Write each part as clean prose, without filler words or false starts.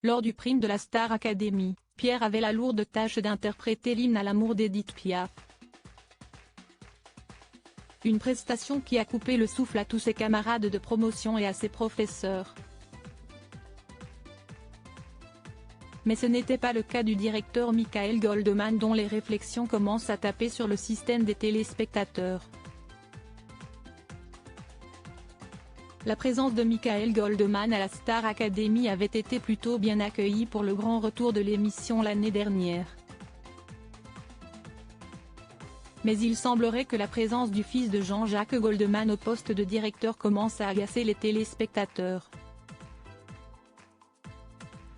Lors du prime de la Star Academy, Pierre avait la lourde tâche d'interpréter l'hymne à l'amour d'Édith Piaf. Une prestation qui a coupé le souffle à tous ses camarades de promotion et à ses professeurs. Mais ce n'était pas le cas du directeur Michael Goldman, dont les réflexions commencent à taper sur le système des téléspectateurs. La présence de Michael Goldman à la Star Academy avait été plutôt bien accueillie pour le grand retour de l'émission l'année dernière. Mais il semblerait que la présence du fils de Jean-Jacques Goldman au poste de directeur commence à agacer les téléspectateurs.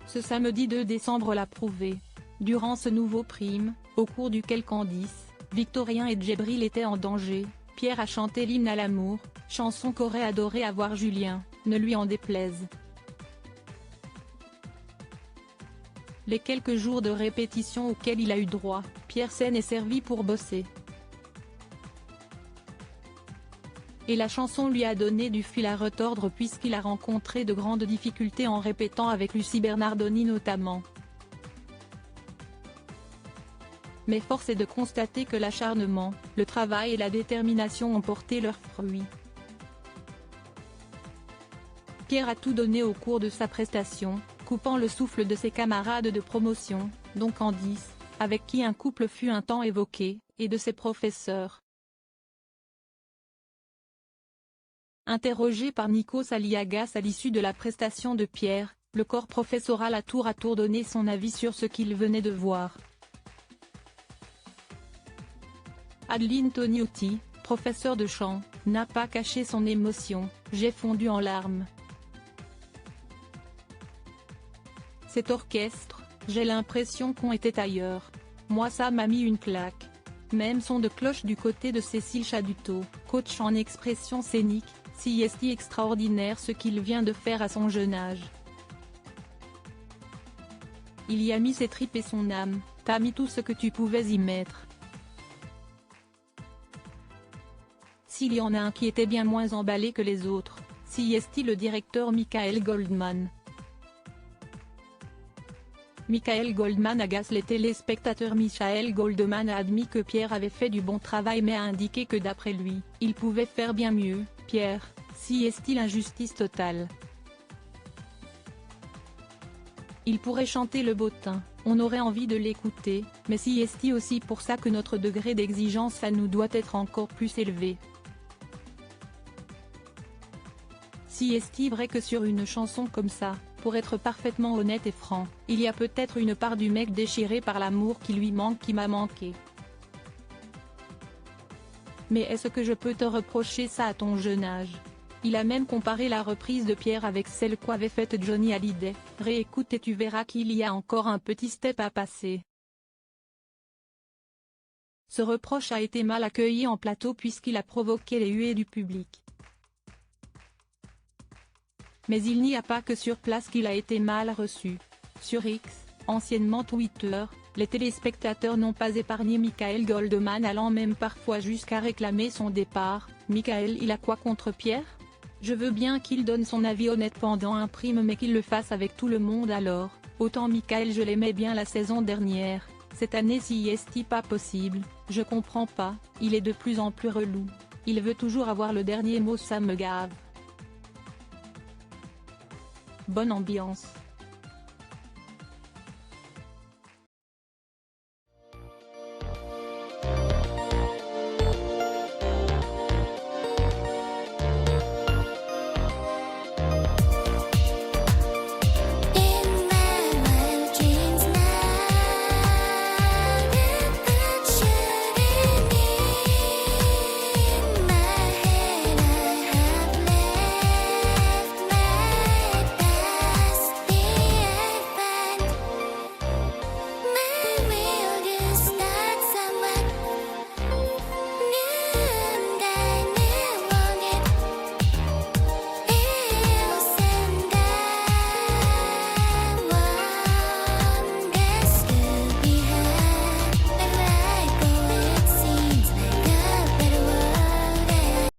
Ce samedi 2 décembre l'a prouvé. Durant ce nouveau prime, au cours duquel Candice, Victorien et Djibril étaient en danger, Pierre a chanté l'hymne à l'amour, chanson qu'aurait adoré avoir Julien, ne lui en déplaise. Les quelques jours de répétition auxquels il a eu droit, Pierre s'en est servi pour bosser. Et la chanson lui a donné du fil à retordre puisqu'il a rencontré de grandes difficultés en répétant avec Lucie Bernardoni notamment. Mais force est de constater que l'acharnement, le travail et la détermination ont porté leurs fruits. Pierre a tout donné au cours de sa prestation, coupant le souffle de ses camarades de promotion, dont Candice, avec qui un couple fut un temps évoqué, et de ses professeurs. Interrogé par Nikos Aliagas à l'issue de la prestation de Pierre, le corps professoral a tour à tour donné son avis sur ce qu'il venait de voir. Adeline Tognotti, professeure de chant, n'a pas caché son émotion: « J'ai fondu en larmes. Cet orchestre, j'ai l'impression qu'on était ailleurs. Moi ça m'a mis une claque. » Même son de cloche du côté de Cécile Chaduteau, coach en expression scénique. Si est extraordinaire ce qu'il vient de faire à son jeune âge. Il y a mis ses tripes et son âme, t'as mis tout ce que tu pouvais y mettre. S'il y en a un qui était bien moins emballé que les autres, si est le directeur Michael Goldman. Michael Goldman agace les téléspectateurs. Michael Goldman a admis que Pierre avait fait du bon travail mais a indiqué que d'après lui, il pouvait faire bien mieux. Pierre, si est-il injustice totale. Il pourrait chanter le bottin, on aurait envie de l'écouter, mais si est aussi pour ça que notre degré d'exigence à nous doit être encore plus élevé. Si est vrai que sur une chanson comme ça, pour être parfaitement honnête et franc, il y a peut-être une part du mec déchiré par l'amour qui lui manque qui m'a manqué. Mais est-ce que je peux te reprocher ça à ton jeune âge? Il a même comparé la reprise de Pierre avec celle qu'avait faite Johnny Hallyday. Réécoute et tu verras qu'il y a encore un petit step à passer. Ce reproche a été mal accueilli en plateau puisqu'il a provoqué les huées du public. Mais il n'y a pas que sur place qu'il a été mal reçu. Sur X, anciennement Twitter, les téléspectateurs n'ont pas épargné Michael Goldman, allant même parfois jusqu'à réclamer son départ. Michael, il a quoi contre Pierre? Je veux bien qu'il donne son avis honnête pendant un prime mais qu'il le fasse avec tout le monde alors. Autant Michael je l'aimais bien la saison dernière, cette année si est pas possible, je comprends pas, il est de plus en plus relou. Il veut toujours avoir le dernier mot, ça me gave. Bonne ambiance.